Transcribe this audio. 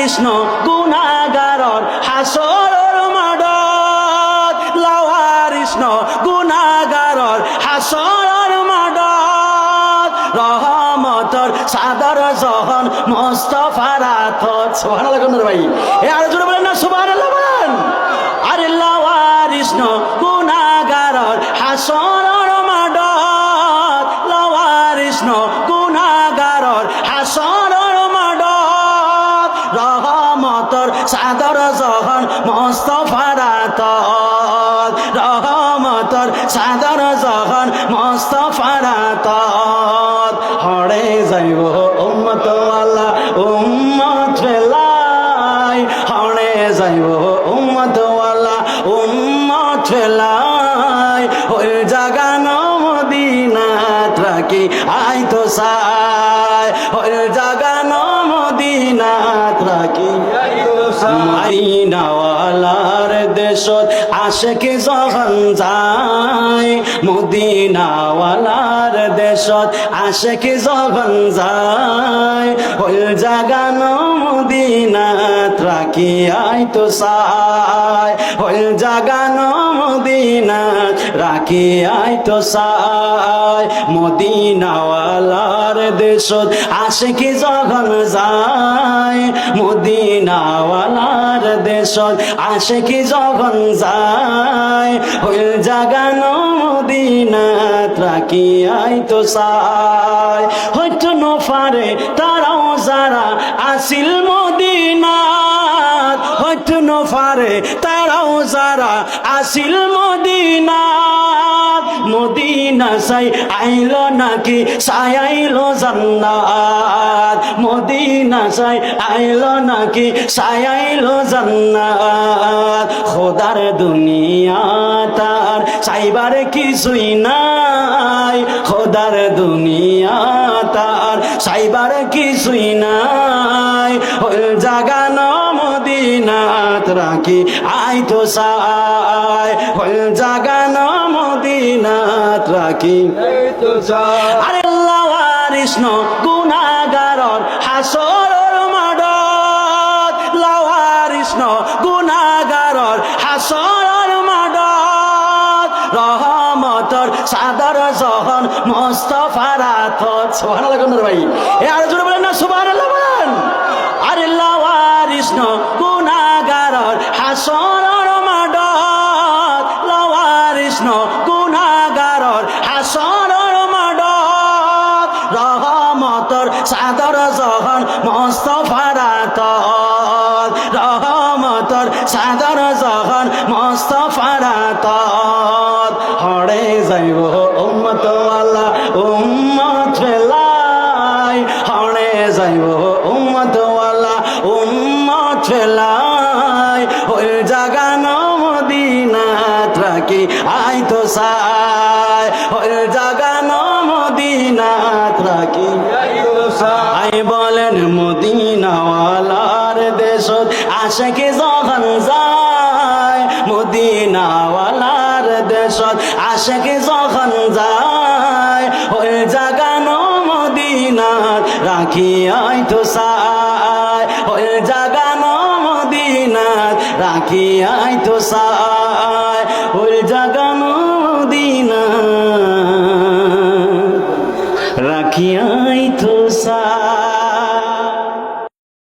লাওয়ারিষ্ণ গুনাহগারর হাসরর মাডত লাওয়ারিষ্ণ গুনাহগারর হাসরর মাডত রহমতর সাদর জহন মুস্তাফার আতত সুবহানাল্লাহ কোন ভাই এ আর জোরে বলেন না সুবহানাল্লাহ বলেন আরে লাওয়ারিষ্ণ গুনাহগারর হাসরর মাডত লাওয়ারিষ্ণ গুনাহগারর হাসরর মাডত রহমতর সাদর জহন মুস্তাফার আতত রহমতর সাদর জহন মুস্তাফার আতত হড়ে যাইব উম্মত আল্লাহ উম্মত ফেলাই হড়ে যাইব উম্মত আল্লাহ উম্মত ফেলাই ওই জাগানো মদিনাত রাখি আই তো সাই ওই জাগানো মদিনাত রাখি আই তো সাই মদিনাওয়ালার দেশত আশেক যখন যায় মদিনাওয়ালার দেশত আশেক যখন যায় ওই জাগানো মদিনাত রাখি আই তো সাই ওই জাগানো মদিনাত রাখি আই তো সাই মদিনাওয়ালার দেশত আশেক যখন যায় মদিনাওয়ালার দেশত আশেক যখন যায় ওই জাগানো মদিনাত রাখি আই তো সাই হয়তো নফারে তারাও যারা আসিল মদিনাত হয়তো নফারে তারাও যারা আসিল মদিনাত মদিনা সাই আইলো নাকি সায়াইলো জান্নাত মদিনা সাই আইলো নাকি সায়াইলো জান্নাত খোদার দুনিয়া তার চাইবার কিছুই নাই খোদার দুনিয়া তার চাইবার কিছুই নাই ওই জাগানো মদিনাত রাখি আই তো সাই ওই জাগানো মদিনাত রাখি আই তো সাই আরে লাওয়ারিষ্ণ গুনাহগারর হাসরর মাডত লাওয়ারিষ্ণ গুনাহগারর হাসরর মাডত রহমতর সাদর জহন মুস্তাফার আতত সুবহানাল্লাহ কোন ভাই এ আর জোরে বলেন না সুবহানাল্লাহ বলেন আরে লাওয়ারিষ্ণ গুনাহগারর হাসরর মাডত লাওয়ারিষ্ণ গুনাহগারর হাসরর মাডত রহমতর সাদর জহন মুস্তাফার আতত রহমতর সাদর জহন মুস্তাফার আতত হড়ে যাইব উম্মত আল্লাহ উম্মত ফেলাই হড়ে যাইব উম্মত আল্লাহ উম্মত ফেলাই ওই জাগানো মদিনাত রাখি আই তো সাই ওই জাগানো মদিনাত রাখি আই তো সাই বলেন মদিনাওয়ালার দেশত আশেক যখন যায় মদিনাওয়ালার দেশত আশেক যখন যায় ওই জাগানো মদিনাত রাখি আই তো সাই ওই জাগানো মদিনাত রাখি আই তো সাই